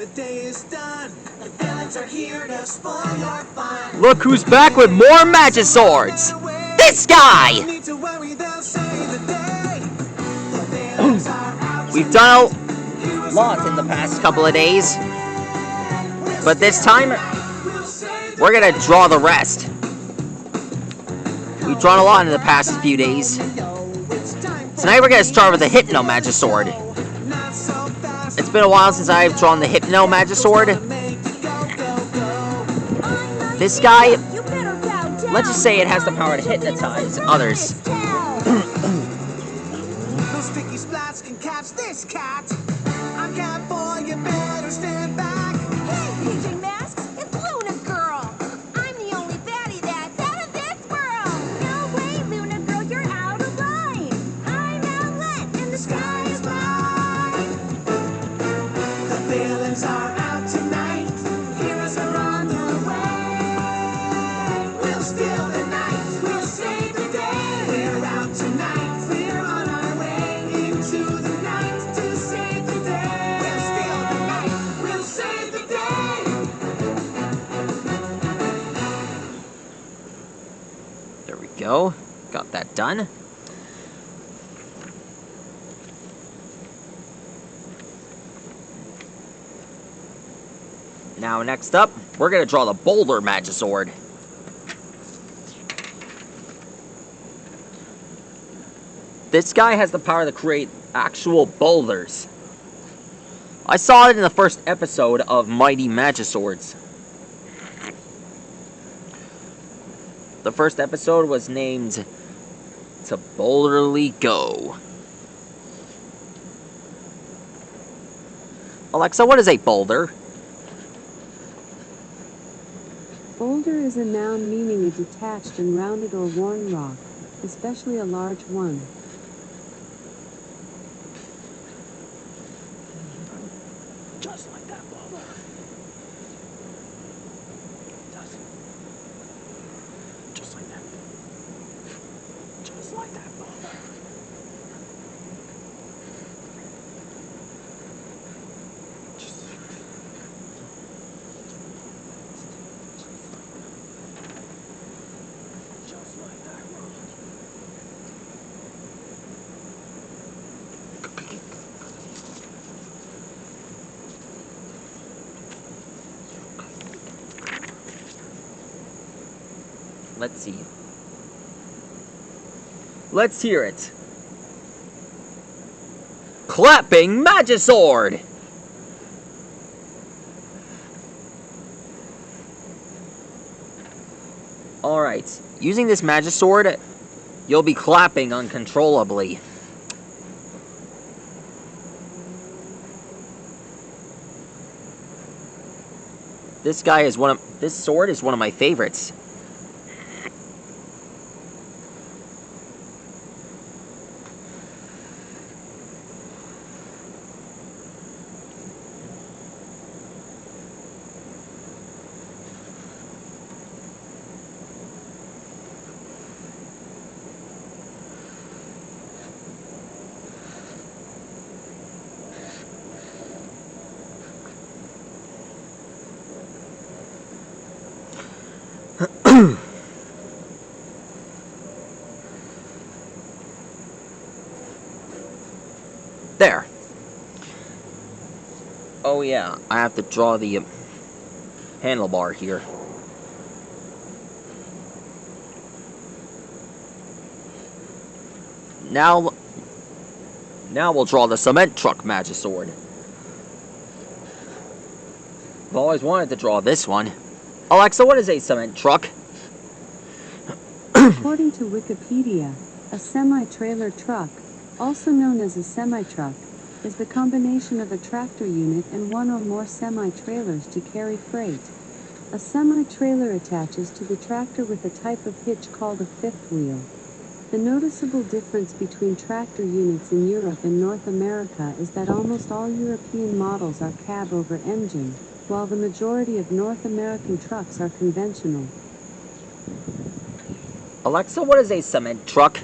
the day is done. The villains are here to spoil your fun. Look who's back with more magiswords! This guy! We've done a lot in the past couple of days, but this time we're gonna draw the rest. We've drawn a lot in the past few days. Tonight we're gonna start with the Hypno Magisword. It's been a while since I've drawn the Hypno Magisword. This guy, let's just say it has the power to hypnotize others. Those sticky splats can catch this cat. I'm cat boy, you better stand back. Hey, PJ Masks, it's Luna Girl. I'm the only baddie that's out of this world. No way, Luna Girl, you're out of line. I'm outlet and the sky is mine. The villains are out tonight. Heroes are on their way. We'll steal the night. We'll save the day. We're out tonight. We're on our way into the night to save the day. We'll steal the night. We'll save the day. There we go. Got that done. Now, next up, we're going to draw the Boulder Magisword. This guy has the power to create actual boulders. I saw it in the first episode of Mighty Magiswords. The first episode was named To Boulderly Go. Alexa, what is a boulder? Boulder is a noun meaning a detached and rounded or worn rock, especially a large one. Just like that, Boulder. Just like that. Just like that, Boulder. Just like that, Let's see. Let's hear it. Clapping Magisword! Alright, using this Magisword, you'll be clapping uncontrollably. This sword is one of my favorites. There. Oh yeah, I have to draw the handlebar here. Now we'll draw the cement truck Magisword. I've always wanted to draw this one. Alexa, what is a cement truck? According to Wikipedia, a semi-trailer truck, also known as a semi-truck, is the combination of a tractor unit and one or more semi-trailers to carry freight. A semi-trailer attaches to the tractor with a type of hitch called a fifth wheel. The noticeable difference between tractor units in Europe and North America is that almost all European models are cab over engine, while the majority of North American trucks are conventional. Alexa, what is a cement truck?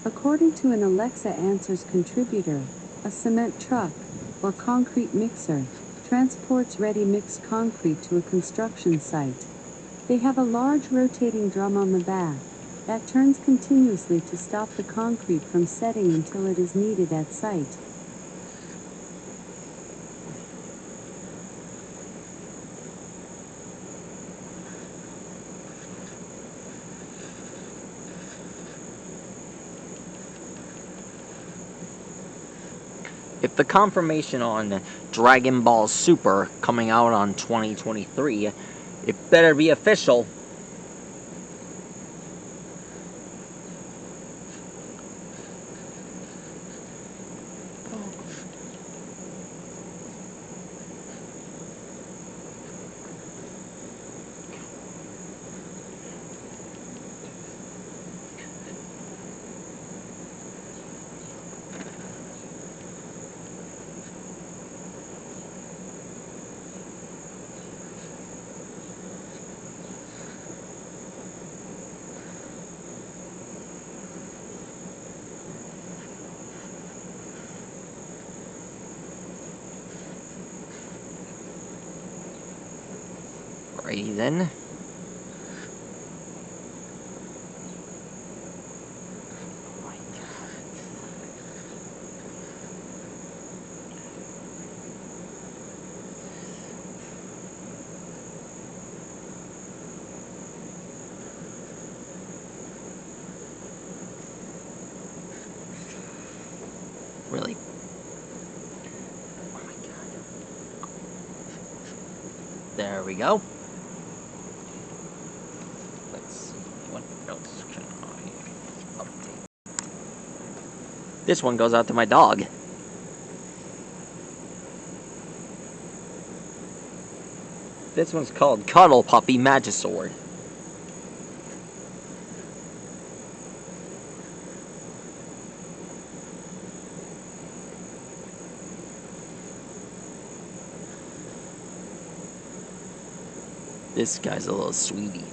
According to an Alexa Answers contributor, a cement truck or concrete mixer, transports ready-mixed concrete to a construction site. They have a large rotating drum on the back that turns continuously to stop the concrete from setting until it is needed at site. If the confirmation on Dragon Ball Super coming out on 2023, it better be official. Alrighty then. Really? Oh my god. There we go. Let's see, what else can I update? This one goes out to my dog. This one's called Cuddle Puppy Magisword. This guy's a little sweetie.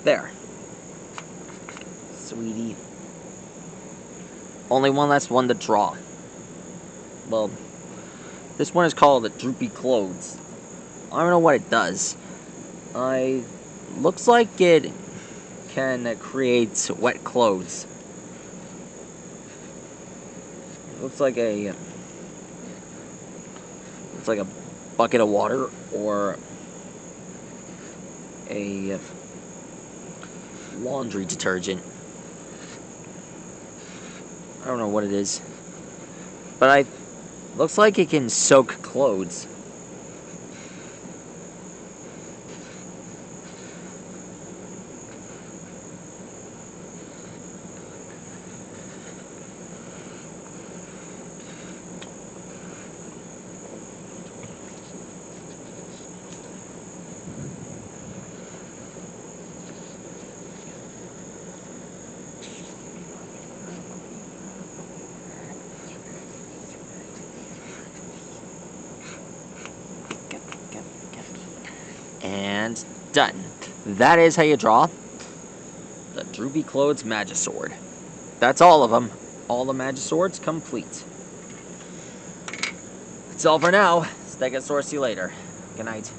There. Sweetie. Only one last one to draw. Well, this one is called Droopy Clothes. I don't know what it does. Looks like it can create wet clothes. It looks like a bucket of water or a laundry detergent. I don't know what it is, but looks like it can soak clothes. And done. That is how you draw the Droopy Clothes Magisword. That's all of them. All the Magiswords complete. That's all for now. Stegosaurus, see you later. Good night.